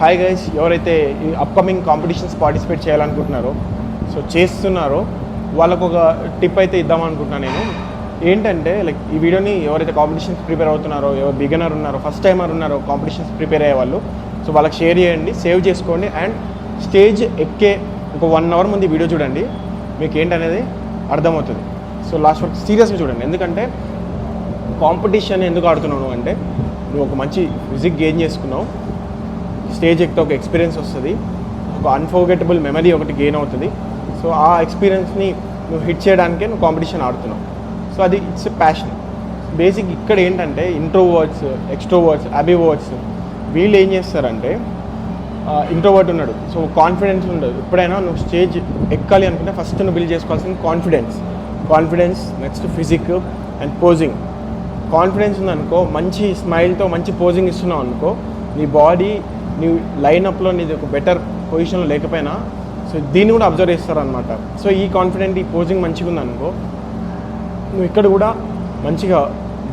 Hi guys, ఎవరైతే ఈ upcoming competitions participate చేయాలనుకుంటున్నారో, సో చేస్తున్నారో వాళ్ళకు ఒక టిప్ అయితే ఇద్దామనుకుంటున్నాను నేను. ఏంటంటే లైక్ ఈ వీడియోని ఎవరైతే కాంపిటీషన్స్ ప్రిపేర్ అవుతున్నారో, ఎవరు బిగినర్ ఉన్నారో, ఫస్ట్ టైమర్ ఉన్నారో కాంపిటీషన్స్ ప్రిపేర్ అయ్యే వాళ్ళు, సో వాళ్ళకి షేర్ చేయండి, సేవ్ చేసుకోండి. అండ్ స్టేజ్ ఎక్కే ఒక 1 అవర్ ముందు వీడియో చూడండి, మీకు ఏంటనేది అర్థమవుతుంది. సో లాస్ట్ వరకు సీరియస్గా చూడండి. ఎందుకంటే కాంపిటీషన్ ఎందుకు ఆడుతున్నాను అంటే, నువ్వు ఒక మంచి ఫిజిక్ గెయిన్ చేసుకున్నావు, స్టేజ్ ఎక్కితే ఒక ఎక్స్పీరియన్స్ వస్తుంది, ఒక అన్ఫర్గెటబుల్ మెమరీ ఒకటి గెయిన్ అవుతుంది. సో ఆ ఎక్స్పీరియన్స్ని నువ్వు హిట్ చేయడానికే నువ్వు కాంపిటీషన్ ఆడుతున్నావు. సో అది ఇట్స్ ఎ ప్యాషన్. బేసిక్ ఇక్కడ ఏంటంటే ఇంట్రోవర్డ్స్, ఎక్స్ట్రోవర్డ్స్, అబివర్డ్స్ వీళ్ళు ఏం చేస్తారంటే, ఇంట్రోవర్ట్ ఉన్నాడు, సో కాన్ఫిడెన్స్ ఉండదు. ఎప్పుడైనా నువ్వు స్టేజ్ ఎక్కాలి అనుకుంటే ఫస్ట్ నువ్వు బిల్డ్ చేసుకోవాల్సింది confidence, next physique and posing. Confidence ఉందనుకో, మంచి స్మైల్తో మంచి పోజింగ్ ఇస్తున్నావు అనుకో, నీ బాడీ నీ లైనప్లో నీది ఒక బెటర్ పొజిషన్లో లేకపోయినా సో దీన్ని కూడా అబ్జర్వ్ చేస్తారనమాట. సో ఈ కాన్ఫిడెంట్, ఈ పోజింగ్ మంచిగా ఉందనుకో, నువ్వు ఇక్కడ కూడా మంచిగా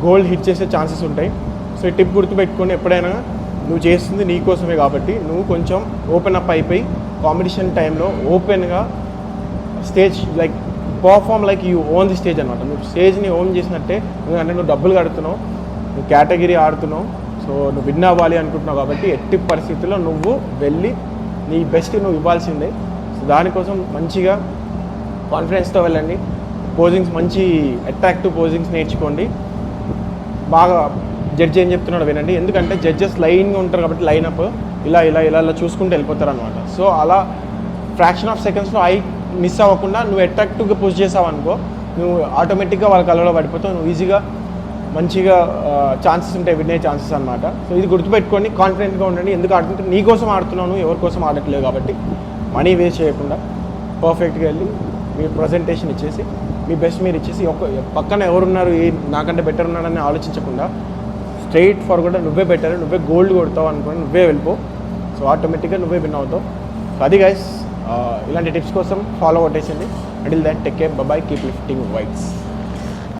గోల్ హిట్ చేసే ఛాన్సెస్ ఉంటాయి. సో ఈ టిప్ గుర్తుపెట్టుకొని, ఎప్పుడైనా నువ్వు చేస్తుంది నీ కోసమే కాబట్టి నువ్వు కొంచెం ఓపెన్ అప్ అయిపోయి కాంపిటీషన్ టైంలో ఓపెన్గా stage like perform like you own the stage అనమాట. నువ్వు స్టేజ్ని ఓన్ చేసినట్టే, ఎందుకంటే నువ్వు డబ్బులు కడుతున్నావు, నువ్వు కేటగిరీ ఆడుతున్నావు, సో నువ్వు విన్ అవ్వాలి అనుకుంటున్నావు కాబట్టి ఎట్టి పరిస్థితుల్లో నువ్వు వెళ్ళి నీ బెస్ట్ నువ్వు ఇవ్వాల్సిందే. సో దానికోసం మంచిగా కాన్ఫిడెన్స్తో వెళ్ళండి. పోజింగ్స్, మంచి అట్రాక్టివ్ పోజింగ్స్ నేర్చుకోండి. బాగా జడ్జ్ ఏం చెప్తున్నాడు వినండి, ఎందుకంటే జడ్జెస్ లైన్గా ఉంటారు కాబట్టి లైనప్ ఇలా ఇలా ఇలా ఇలా చూసుకుంటూ వెళ్ళిపోతారు అనమాట. సో అలా ఫ్రాక్షన్ ఆఫ్ సెకండ్స్లో మిస్ అవ్వకుండా నువ్వు అట్రాక్టివ్గా పుష్ చేసావు అనుకో, నువ్వు ఆటోమేటిక్గా వాళ్ళ కళ్ళలో పడిపోతావు, నువ్వు ఈజీగా మంచిగా ఛాన్సెస్ ఉంటాయి, విన్ అయ్యే ఛాన్సెస్ అనమాట. సో ఇది గుర్తుపెట్టుకోండి, కాన్ఫిడెంట్గా ఉండండి. ఎందుకు ఆడుతుంటే నీ కోసం ఆడుతున్నాను, ఎవరి కోసం ఆడట్లేదు కాబట్టి మనీ వేస్ట్ చేయకుండా పర్ఫెక్ట్గా వెళ్ళి మీ ప్రజెంటేషన్ ఇచ్చేసి మీ బెస్ట్ మీరు ఇచ్చేసి, పక్కన ఎవరున్నారు, నాకంటే బెటర్ ఉన్నాడని ఆలోచించకుండా స్ట్రైట్ ఫార్వర్డ్గా నువ్వే బెటర్, నువ్వే గోల్డ్ కొడతావు అనుకోండి, నువ్వే వెళ్ళిపో. సో ఆటోమేటిక్గా నువ్వే విన్ అవుతావు. సో అది గైస్, ఇలాంటి టిప్స్ కోసం ఫాలో కొట్టేసింది. Until then take care, bye, keep lifting whites.